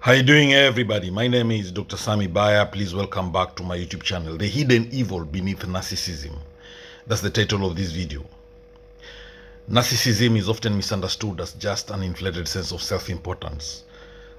How you doing, everybody? My name is Dr. Sami Baya. Please welcome back to my YouTube channel, The Hidden Evil Beneath Narcissism. That's the title of this video. Narcissism is often misunderstood as just an inflated sense of self-importance.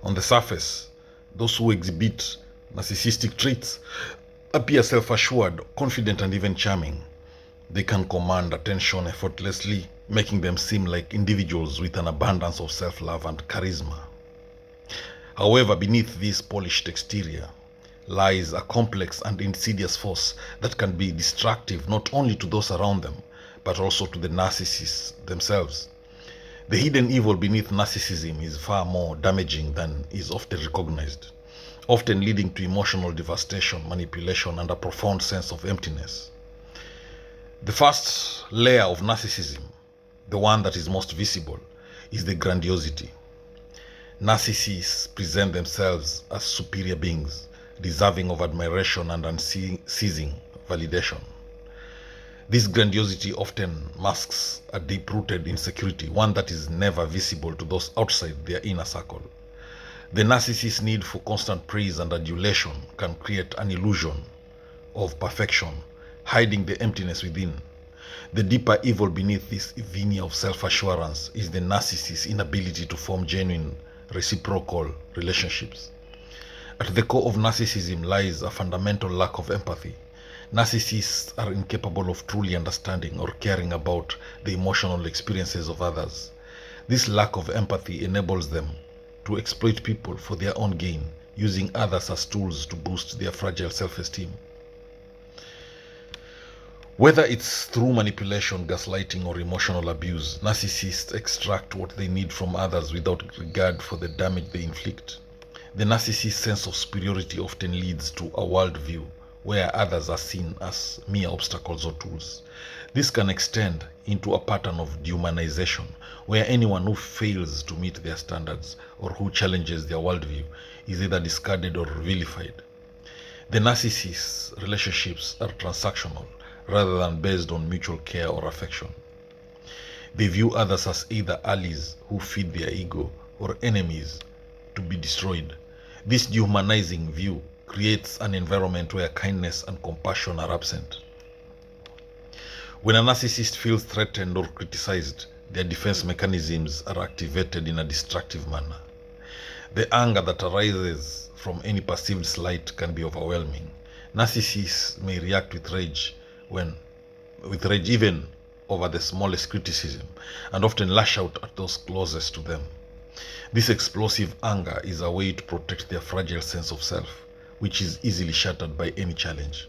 On the surface, those who exhibit narcissistic traits appear self-assured, confident, and even charming. They can command attention effortlessly, making them seem like individuals with an abundance of self-love and charisma. However, beneath this polished exterior lies a complex and insidious force that can be destructive not only to those around them, but also to the narcissists themselves. The hidden evil beneath narcissism is far more damaging than is often recognized, often leading to emotional devastation, manipulation, and a profound sense of emptiness. The first layer of narcissism, the one that is most visible, is the grandiosity. Narcissists present themselves as superior beings, deserving of admiration and unceasing validation. This grandiosity often masks a deep-rooted insecurity, one that is never visible to those outside their inner circle. The narcissist's need for constant praise and adulation can create an illusion of perfection, hiding the emptiness within. The deeper evil beneath this veneer of self-assurance is the narcissist's inability to form genuine reciprocal relationships. At the core of narcissism lies a fundamental lack of empathy. Narcissists are incapable of truly understanding or caring about the emotional experiences of others. This lack of empathy enables them to exploit people for their own gain, using others as tools to boost their fragile self-esteem. Whether it's through manipulation, gaslighting, or emotional abuse, narcissists extract what they need from others without regard for the damage they inflict. The narcissist's sense of superiority often leads to a worldview where others are seen as mere obstacles or tools. This can extend into a pattern of dehumanization, where anyone who fails to meet their standards or who challenges their worldview is either discarded or vilified. The narcissist's relationships are transactional, rather than based on mutual care or affection. They view others as either allies who feed their ego or enemies to be destroyed. This dehumanizing view creates an environment where kindness and compassion are absent. When a narcissist feels threatened or criticized, their defense mechanisms are activated in a destructive manner. The anger that arises from any perceived slight can be overwhelming. Narcissists may react with rage even over the smallest criticism, and often lash out at those closest to them. This explosive anger is a way to protect their fragile sense of self, which is easily shattered by any challenge.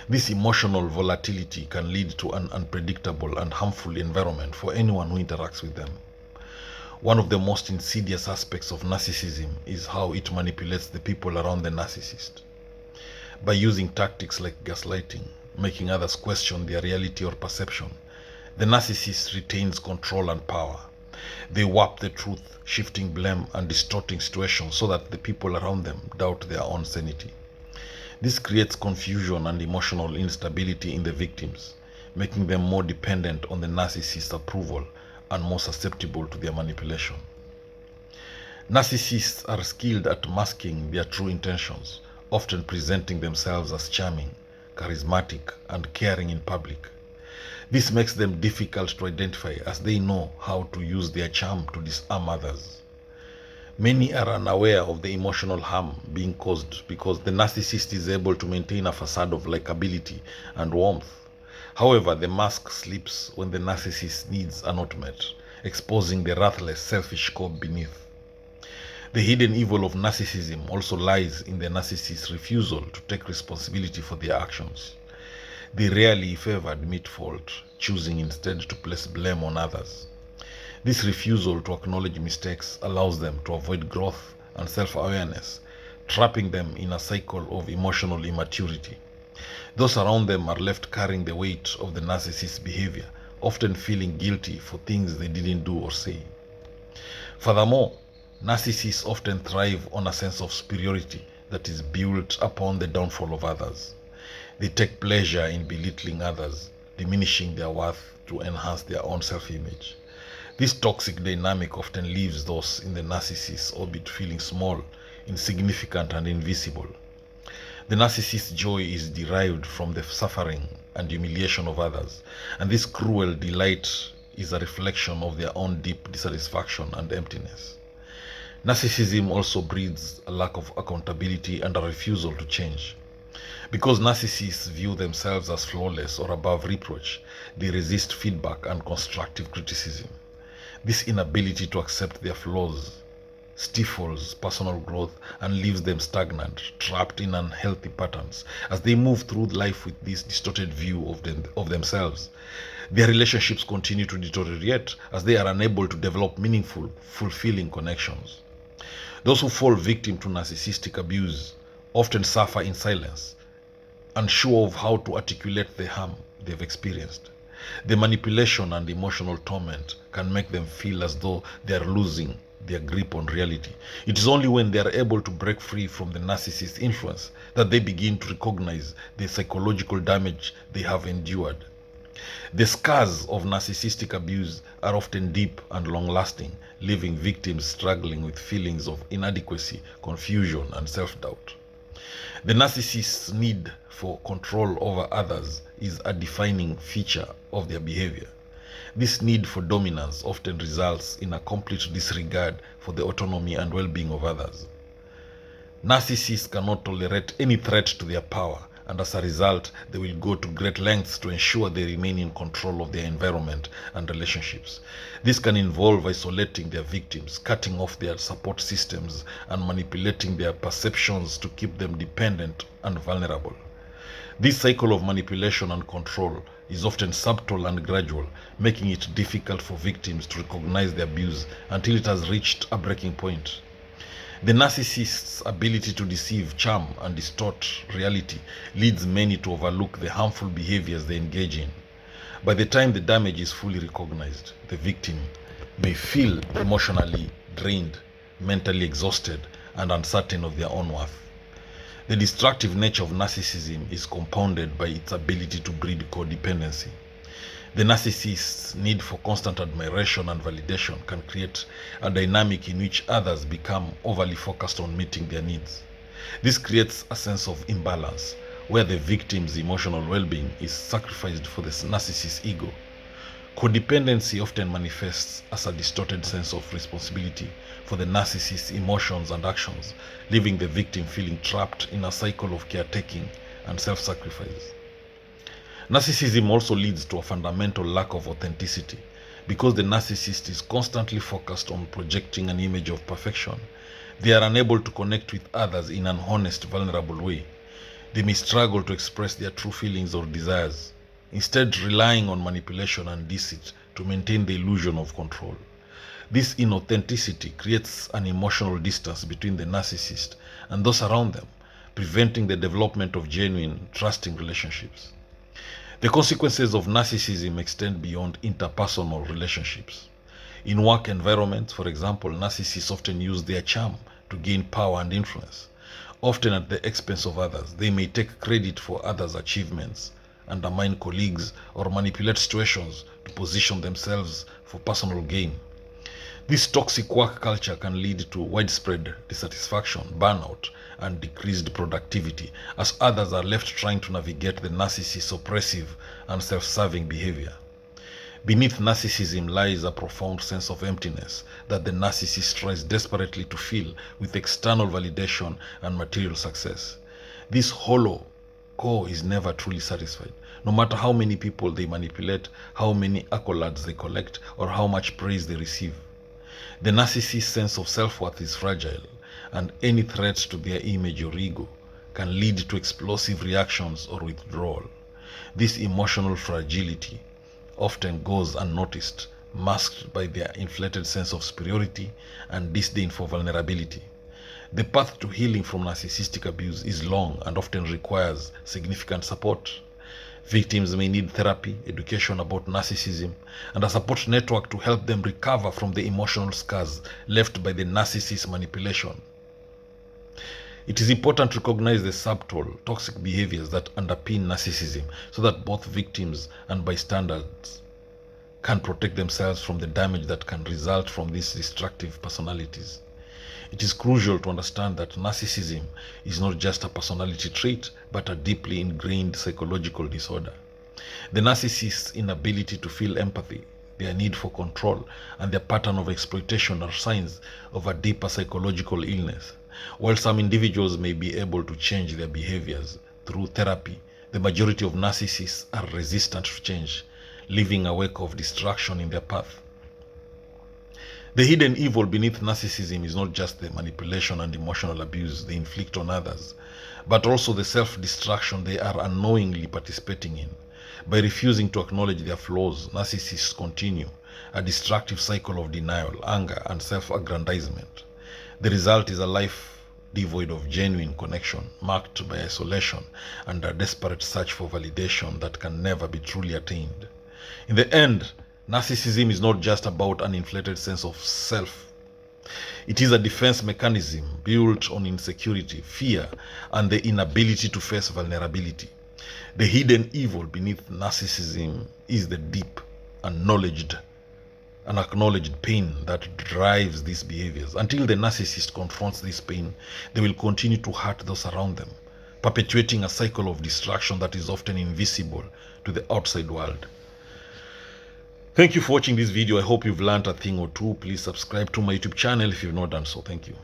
This emotional volatility can lead to an unpredictable and harmful environment for anyone who interacts with them. One of the most insidious aspects of narcissism is how it manipulates the people around the narcissist. By using tactics like gaslighting, making others question their reality or perception, the narcissist retains control and power. They warp the truth, shifting blame and distorting situations so that the people around them doubt their own sanity. This creates confusion and emotional instability in the victims, making them more dependent on the narcissist's approval and more susceptible to their manipulation. Narcissists are skilled at masking their true intentions, often presenting themselves as charming, charismatic, and caring in public. This makes them difficult to identify as they know how to use their charm to disarm others. Many are unaware of the emotional harm being caused because the narcissist is able to maintain a facade of likability and warmth. However, the mask slips when the narcissist's needs are not met, exposing the ruthless, selfish core beneath. The hidden evil of narcissism also lies in the narcissist's refusal to take responsibility for their actions. They rarely, if ever, admit fault, choosing instead to place blame on others. This refusal to acknowledge mistakes allows them to avoid growth and self-awareness, trapping them in a cycle of emotional immaturity. Those around them are left carrying the weight of the narcissist's behavior, often feeling guilty for things they didn't do or say. Furthermore, narcissists often thrive on a sense of superiority that is built upon the downfall of others. They take pleasure in belittling others, diminishing their worth to enhance their own self-image. This toxic dynamic often leaves those in the narcissist's orbit feeling small, insignificant, and invisible. The narcissist's joy is derived from the suffering and humiliation of others, and this cruel delight is a reflection of their own deep dissatisfaction and emptiness. Narcissism also breeds a lack of accountability and a refusal to change. Because narcissists view themselves as flawless or above reproach, they resist feedback and constructive criticism. This inability to accept their flaws stifles personal growth and leaves them stagnant, trapped in unhealthy patterns. As they move through life with this distorted view of themselves, their relationships continue to deteriorate as they are unable to develop meaningful, fulfilling connections. Those who fall victim to narcissistic abuse often suffer in silence, unsure of how to articulate the harm they've experienced. The manipulation and emotional torment can make them feel as though they are losing their grip on reality. It is only when they are able to break free from the narcissist's influence that they begin to recognize the psychological damage they have endured. The scars of narcissistic abuse are often deep and long-lasting, leaving victims struggling with feelings of inadequacy, confusion, and self-doubt. The narcissist's need for control over others is a defining feature of their behavior. This need for dominance often results in a complete disregard for the autonomy and well-being of others. Narcissists cannot tolerate any threat to their power, and as a result, they will go to great lengths to ensure they remain in control of their environment and relationships. This can involve isolating their victims, cutting off their support systems, and manipulating their perceptions to keep them dependent and vulnerable. This cycle of manipulation and control is often subtle and gradual, making it difficult for victims to recognize the abuse until it has reached a breaking point. The narcissist's ability to deceive, charm, and distort reality leads many to overlook the harmful behaviors they engage in. By the time the damage is fully recognized, the victim may feel emotionally drained, mentally exhausted, and uncertain of their own worth. The destructive nature of narcissism is compounded by its ability to breed codependency. The narcissist's need for constant admiration and validation can create a dynamic in which others become overly focused on meeting their needs. This creates a sense of imbalance, where the victim's emotional well-being is sacrificed for the narcissist's ego. Codependency often manifests as a distorted sense of responsibility for the narcissist's emotions and actions, leaving the victim feeling trapped in a cycle of caretaking and self-sacrifice. Narcissism also leads to a fundamental lack of authenticity. Because the narcissist is constantly focused on projecting an image of perfection, they are unable to connect with others in an honest, vulnerable way. They may struggle to express their true feelings or desires, instead relying on manipulation and deceit to maintain the illusion of control. This inauthenticity creates an emotional distance between the narcissist and those around them, preventing the development of genuine, trusting relationships. The consequences of narcissism extend beyond interpersonal relationships. In work environments, for example, narcissists often use their charm to gain power and influence. Often at the expense of others, they may take credit for others' achievements, undermine colleagues, or manipulate situations to position themselves for personal gain. This toxic work culture can lead to widespread dissatisfaction, burnout, and decreased productivity, as others are left trying to navigate the narcissist's oppressive and self-serving behavior. Beneath narcissism lies a profound sense of emptiness that the narcissist tries desperately to fill with external validation and material success. This hollow core is never truly satisfied, no matter how many people they manipulate, how many accolades they collect, or how much praise they receive. The narcissist's sense of self-worth is fragile, and any threat to their image or ego can lead to explosive reactions or withdrawal. This emotional fragility often goes unnoticed, masked by their inflated sense of superiority and disdain for vulnerability. The path to healing from narcissistic abuse is long and often requires significant support. Victims may need therapy, education about narcissism, and a support network to help them recover from the emotional scars left by the narcissist's manipulation. It is important to recognize the subtle, toxic behaviors that underpin narcissism so that both victims and bystanders can protect themselves from the damage that can result from these destructive personalities. It is crucial to understand that narcissism is not just a personality trait, but a deeply ingrained psychological disorder. The narcissist's inability to feel empathy, their need for control, and their pattern of exploitation are signs of a deeper psychological illness. While some individuals may be able to change their behaviors through therapy, the majority of narcissists are resistant to change, leaving a wake of destruction in their path. The hidden evil beneath narcissism is not just the manipulation and emotional abuse they inflict on others, but also the self-destruction they are unknowingly participating in. By refusing to acknowledge their flaws, narcissists continue a destructive cycle of denial, anger, and self-aggrandizement. The result is a life devoid of genuine connection, marked by isolation and a desperate search for validation that can never be truly attained. In the end, narcissism is not just about an inflated sense of self. It is a defense mechanism built on insecurity, fear, and the inability to face vulnerability. The hidden evil beneath narcissism is the deep, unacknowledged pain that drives these behaviors. Until the narcissist confronts this pain, they will continue to hurt those around them, perpetuating a cycle of destruction that is often invisible to the outside world. Thank you for watching this video. I hope you've learned a thing or two. Please subscribe to my YouTube channel if you've not done so. Thank you.